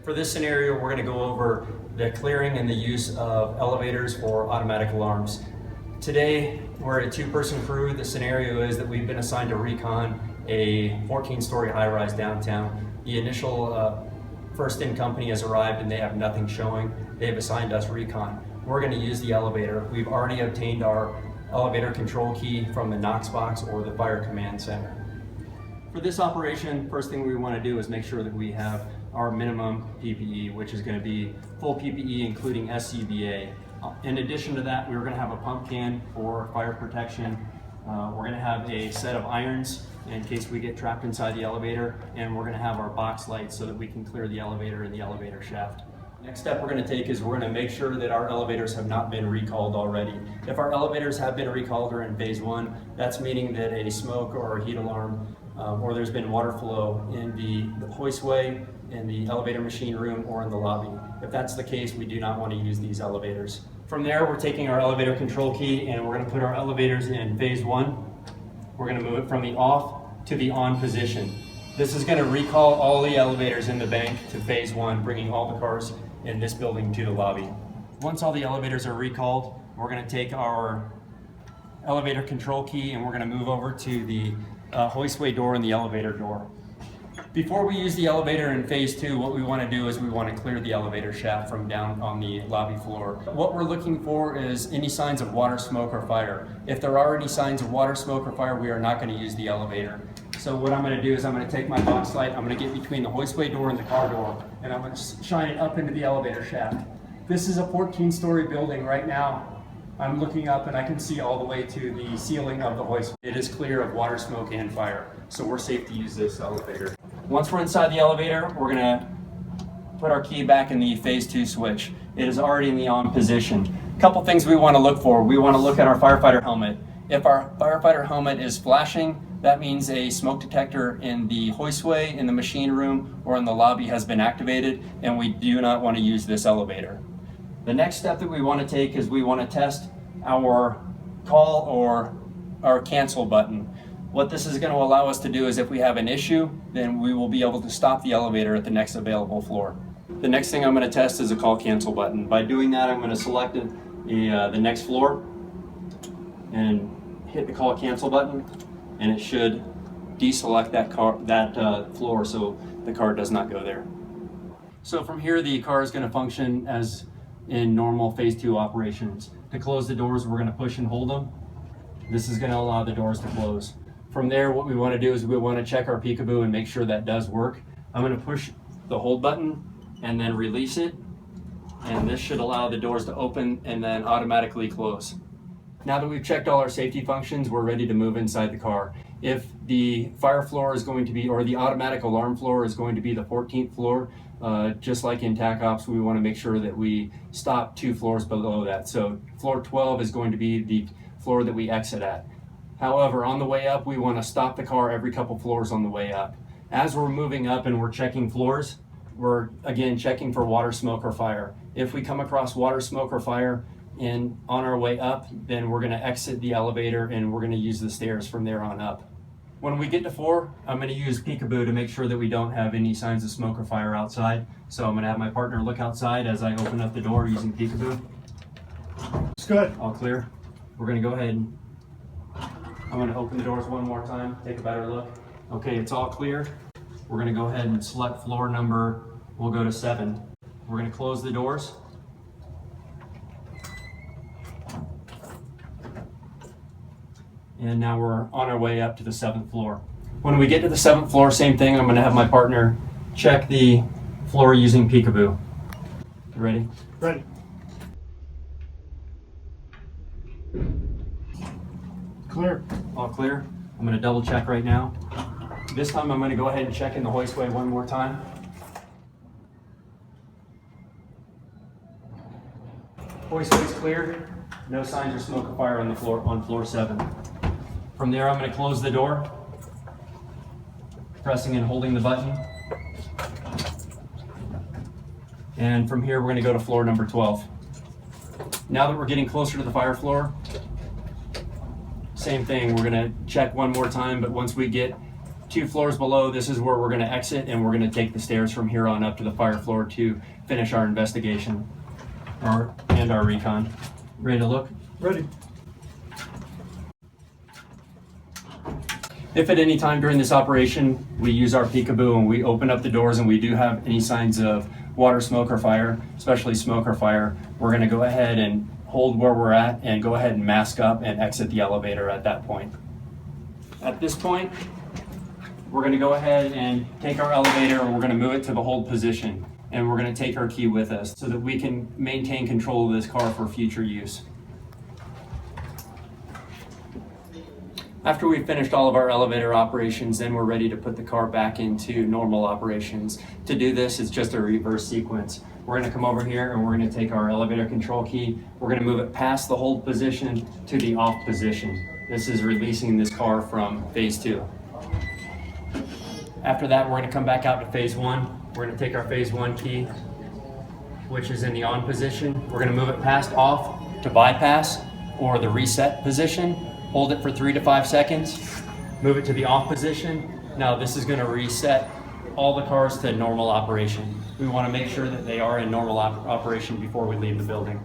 For this scenario, we're going to go over the clearing and the use of elevators for automatic alarms. Today, we're a two-person crew. The scenario is that we've been assigned to recon a 14-story high-rise downtown. The initial first-in company has arrived and they have nothing showing. They've assigned us recon. We're going to use the elevator. We've already obtained our elevator control key from the Knox box or the Fire Command Center. For this operation, first thing we want to do is make sure that we have our minimum PPE, which is going to be full PPE including SCBA. In addition to that, we're going to have a pump can for fire protection. We're going to have a set of irons in case we get trapped inside the elevator, and we're going to have our box lights so that we can clear the elevator and the elevator shaft. Next step we're going to take is we're going to make sure that our elevators have not been recalled already. If our elevators have been recalled or in phase 1, that's meaning that a smoke or a heat alarm or there's been water flow in the hoistway, in the elevator machine room, or in the lobby. If that's the case, we do not want to use these elevators. From there, we're taking our elevator control key and we're going to put our elevators in phase 1. We're going to move it from the off to the on position. This is going to recall all the elevators in the bank to phase 1, bringing all the cars in this building to the lobby. Once all the elevators are recalled, we're going to take our elevator control key and we're going to move over to the hoistway door and the elevator door. Before we use the elevator in phase 2, what we want to do is we want to clear the elevator shaft from down on the lobby floor. What we're looking for is any signs of water, smoke, or fire. If there are any signs of water, smoke, or fire, we are not going to use the elevator. So what I'm going to do is I'm going to take my box light, I'm going to get between the hoistway door and the car door, and I'm going to shine it up into the elevator shaft. This is a 14-story building right now. I'm looking up and I can see all the way to the ceiling of the hoist. It is clear of water, smoke, and fire, so we're safe to use this elevator. Once we're inside the elevator, we're going to put our key back in the phase 2 switch. It is already in the on position. A couple things we want to look for. We want to look at our firefighter helmet. If our firefighter helmet is flashing, that means a smoke detector in the hoistway, in the machine room, or in the lobby has been activated, and we do not want to use this elevator. The next step that we want to take is we want to test our call or our cancel button. What this is going to allow us to do is if we have an issue, then we will be able to stop the elevator at the next available floor. The next thing I'm going to test is a call cancel button. By doing that, I'm going to select the next floor and hit the call cancel button, and it should deselect that floor so the car does not go there. So from here, the car is going to function as in normal phase 2 operations. To close the doors, we're going to push and hold them. This is going to allow the doors to close. From there, what we want to do is we want to check our peekaboo and make sure that does work. I'm going to push the hold button and then release it, and this should allow the doors to open and then automatically close. Now that we've checked all our safety functions, we're ready to move inside the car. If the fire floor is going to be, or the automatic alarm floor is going to be the 14th floor, just like in TAC Ops, we want to make sure that we stop 2 floors below that. So floor 12 is going to be the floor that we exit at. However, on the way up, we want to stop the car every couple floors on the way up. As we're moving up and we're checking floors, we're again checking for water, smoke, or fire. If we come across water, smoke, or fire and on our way up, then we're going to exit the elevator and we're going to use the stairs from there on up. When we get to 4, I'm going to use peekaboo to make sure that we don't have any signs of smoke or fire outside. So I'm going to have my partner look outside as I open up the door using peekaboo. It's good. All clear. We're going to go ahead and I'm going to open the doors one more time, take a better look. Okay, it's all clear. We're going to go ahead and select floor number, we'll go to 7. We're going to close the doors. And now we're on our way up to the 7th floor. When we get to the 7th floor, same thing, I'm going to have my partner check the floor using peekaboo. You ready? Ready. Clear. All clear. I'm going to double check right now. This time I'm going to go ahead and check in the hoistway one more time. Hoistway's clear. No signs of smoke or fire on the floor on floor 7. From there, I'm going to close the door, pressing and holding the button. And from here, we're going to go to floor number 12. Now that we're getting closer to the fire floor, same thing, we're going to check one more time, but once we get 2 floors below, this is where we're going to exit, and we're going to take the stairs from here on up to the fire floor to finish our investigation and our recon. Ready to look? Ready. If at any time during this operation we use our peekaboo and we open up the doors and we do have any signs of water, smoke, or fire, especially smoke or fire, we're going to go ahead and hold where we're at and go ahead and mask up and exit the elevator at that point. At this point, we're going to go ahead and take our elevator and we're going to move it to the hold position, and we're going to take our key with us so that we can maintain control of this car for future use. After we've finished all of our elevator operations, then we're ready to put the car back into normal operations. To do this, it's just a reverse sequence. We're going to come over here and we're going to take our elevator control key. We're going to move it past the hold position to the off position. This is releasing this car from phase 2. After that, we're going to come back out to phase 1. We're going to take our phase 1 key, which is in the on position. We're going to move it past off to bypass or the reset position. Hold it for 3 to 5 seconds, move it to the off position. Now this is going to reset all the cars to normal operation. We want to make sure that they are in normal operation before we leave the building.